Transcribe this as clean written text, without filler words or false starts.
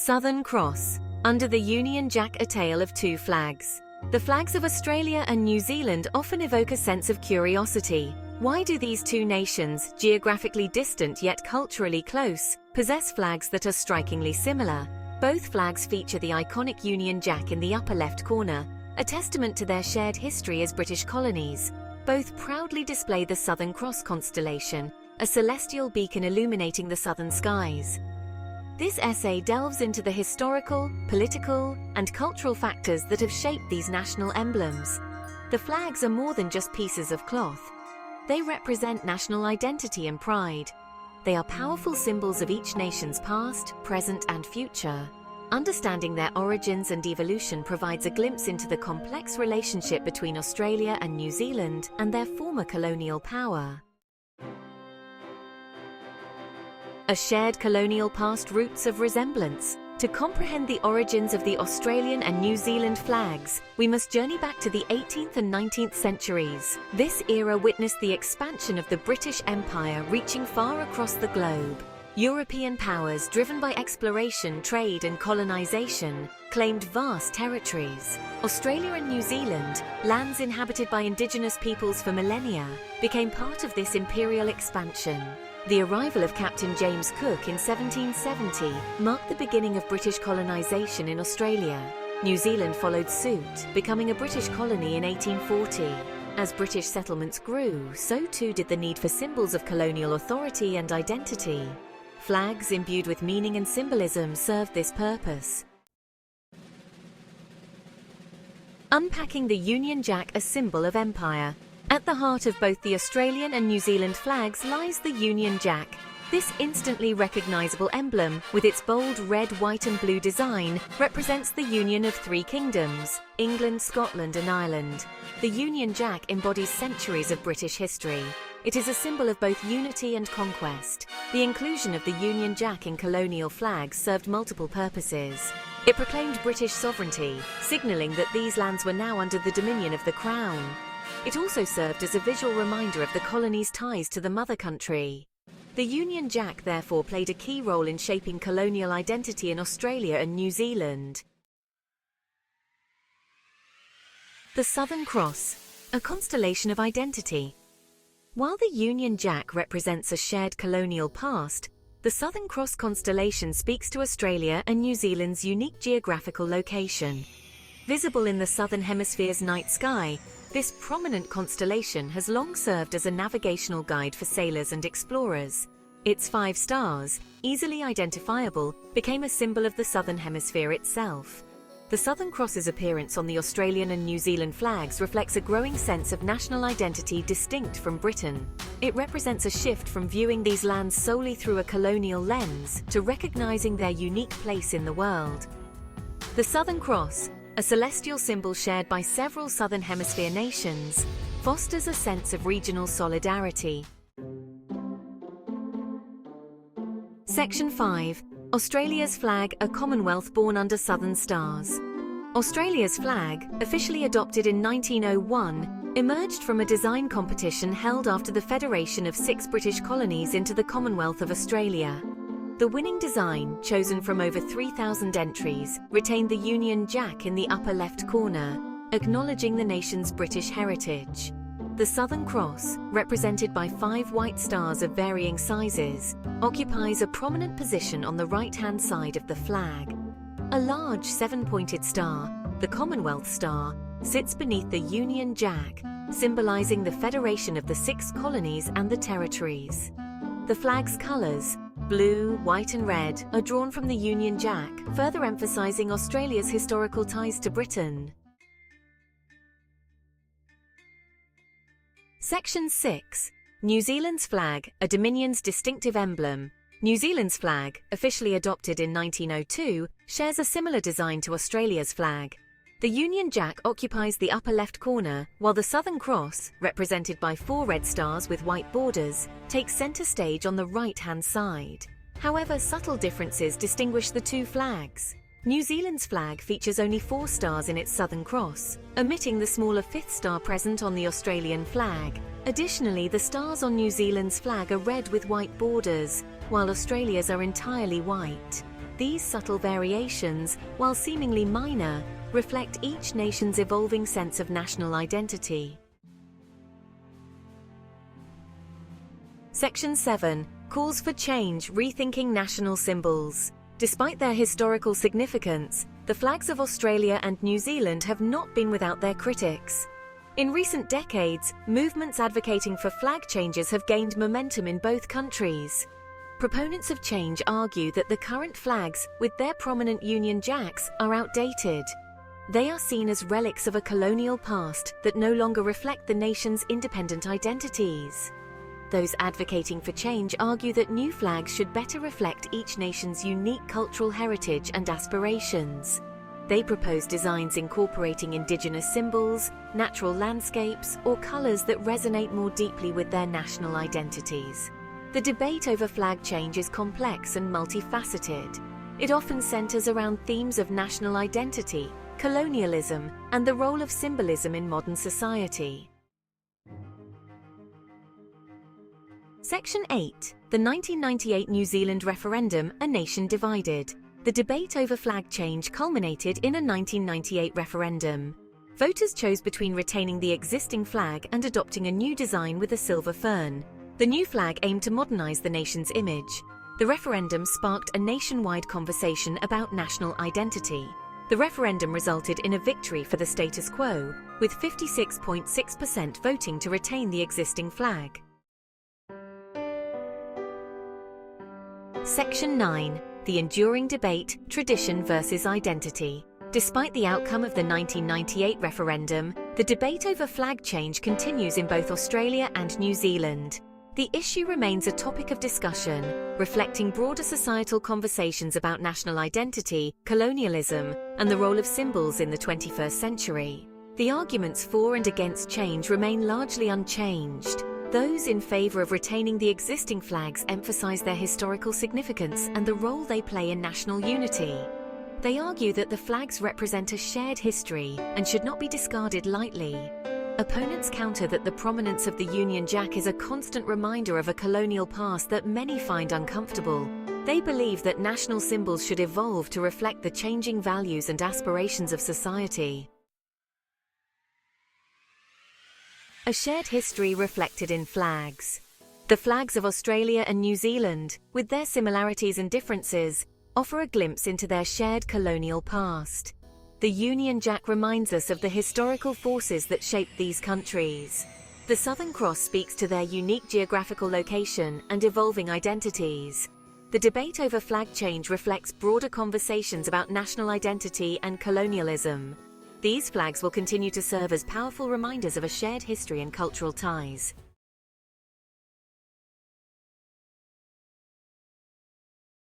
Southern Cross. Under the Union Jack, a tale of two flags. The flags of Australia and New Zealand often evoke a sense of curiosity. Why do these two nations, geographically distant yet culturally close, possess flags that are strikingly similar? Both flags feature the iconic Union Jack in the upper left corner, a testament to their shared history as British colonies. Both proudly display the Southern Cross constellation, a celestial beacon illuminating the southern skies. This essay delves into the historical, political, and cultural factors that have shaped these national emblems. The flags are more than just pieces of cloth. They represent national identity and pride. They are powerful symbols of each nation's past, present, and future. Understanding their origins and evolution provides a glimpse into the complex relationship between Australia and New Zealand and their former colonial power. A shared colonial past, roots of resemblance. To comprehend the origins of the Australian and New Zealand flags, we must journey back to the 18th and 19th centuries. This era witnessed the expansion of the British Empire, reaching far across the globe. European powers, driven by exploration, trade, and colonization, claimed vast territories. Australia and New Zealand, lands inhabited by indigenous peoples for millennia, became part of this imperial expansion. The arrival of Captain James Cook in 1770 marked the beginning of British colonization in Australia. New Zealand followed suit, becoming a British colony in 1840. As British settlements grew, so too did the need for symbols of colonial authority and identity. Flags imbued with meaning and symbolism served this purpose. Unpacking the Union Jack, a symbol of empire. At the heart of both the Australian and New Zealand flags lies the Union Jack. This instantly recognisable emblem, with its bold red, white and blue design, represents the union of three kingdoms, England, Scotland and Ireland. The Union Jack embodies centuries of British history. It is a symbol of both unity and conquest. The inclusion of the Union Jack in colonial flags served multiple purposes. It proclaimed British sovereignty, signalling that these lands were now under the dominion of the Crown. It also served as a visual reminder of the colony's ties to the mother country. The Union Jack therefore played a key role in shaping colonial identity in Australia and New Zealand. The Southern Cross, a constellation of identity. While the Union Jack represents a shared colonial past, the Southern Cross constellation speaks to Australia and New Zealand's unique geographical location. Visible in the Southern Hemisphere's night sky, this prominent constellation has long served as a navigational guide for sailors and explorers. Its 5 stars, easily identifiable, became a symbol of the Southern Hemisphere itself. The Southern Cross's appearance on the Australian and New Zealand flags reflects a growing sense of national identity distinct from Britain. It represents a shift from viewing these lands solely through a colonial lens to recognizing their unique place in the world. The Southern Cross, a celestial symbol shared by several Southern Hemisphere nations, fosters a sense of regional solidarity. Section 5. Australia's flag, a Commonwealth born under Southern stars. Australia's flag, officially adopted in 1901, emerged from a design competition held after the federation of 6 British colonies into the Commonwealth of Australia. The winning design, chosen from over 3,000 entries, retained the Union Jack in the upper left corner, acknowledging the nation's British heritage. The Southern Cross, represented by 5 white stars of varying sizes, occupies a prominent position on the right-hand side of the flag. A large 7-pointed star, the Commonwealth Star, sits beneath the Union Jack, symbolising the federation of the 6 colonies and the territories. The flag's colours, blue, white and red, are drawn from the Union Jack, further emphasising Australia's historical ties to Britain. Section 6. New Zealand's flag, a Dominion's distinctive emblem. New Zealand's flag, officially adopted in 1902, shares a similar design to Australia's flag. The Union Jack occupies the upper left corner, while the Southern Cross, represented by 4 red stars with white borders, takes centre stage on the right-hand side. However, subtle differences distinguish the two flags. New Zealand's flag features only 4 stars in its Southern Cross, omitting the smaller 5th star present on the Australian flag. Additionally, the stars on New Zealand's flag are red with white borders, while Australia's are entirely white. These subtle variations, while seemingly minor, reflect each nation's evolving sense of national identity. Section 7 calls for change, rethinking national symbols. Despite their historical significance, the flags of Australia and New Zealand have not been without their critics. In recent decades, movements advocating for flag changes have gained momentum in both countries. Proponents of change argue that the current flags, with their prominent Union Jacks, are outdated. They are seen as relics of a colonial past that no longer reflect the nation's independent identities. Those advocating for change argue that new flags should better reflect each nation's unique cultural heritage and aspirations. They propose designs incorporating indigenous symbols, natural landscapes, or colors that resonate more deeply with their national identities. The debate over flag change is complex and multifaceted. It often centers around themes of national identity, colonialism, and the role of symbolism in modern society. Section 8. The 1998 New Zealand referendum, A Nation Divided. The debate over flag change culminated in a 1998 referendum. Voters chose between retaining the existing flag and adopting a new design with a silver fern. The new flag aimed to modernize the nation's image. The referendum sparked a nationwide conversation about national identity. The referendum resulted in a victory for the status quo, with 56.6% voting to retain the existing flag. Section 9. The enduring debate, tradition versus identity. Despite the outcome of the 1998 referendum, the debate over flag change continues in both Australia and New Zealand. The issue remains a topic of discussion, reflecting broader societal conversations about national identity, colonialism, and the role of symbols in the 21st century. The arguments for and against change remain largely unchanged. Those in favour of retaining the existing flags emphasise their historical significance and the role they play in national unity. They argue that the flags represent a shared history and should not be discarded lightly. Opponents counter that the prominence of the Union Jack is a constant reminder of a colonial past that many find uncomfortable. They believe that national symbols should evolve to reflect the changing values and aspirations of society. A shared history reflected in flags. The flags of Australia and New Zealand, with their similarities and differences, offer a glimpse into their shared colonial past. The Union Jack reminds us of the historical forces that shaped these countries. The Southern Cross speaks to their unique geographical location and evolving identities. The debate over flag change reflects broader conversations about national identity and colonialism. These flags will continue to serve as powerful reminders of a shared history and cultural ties.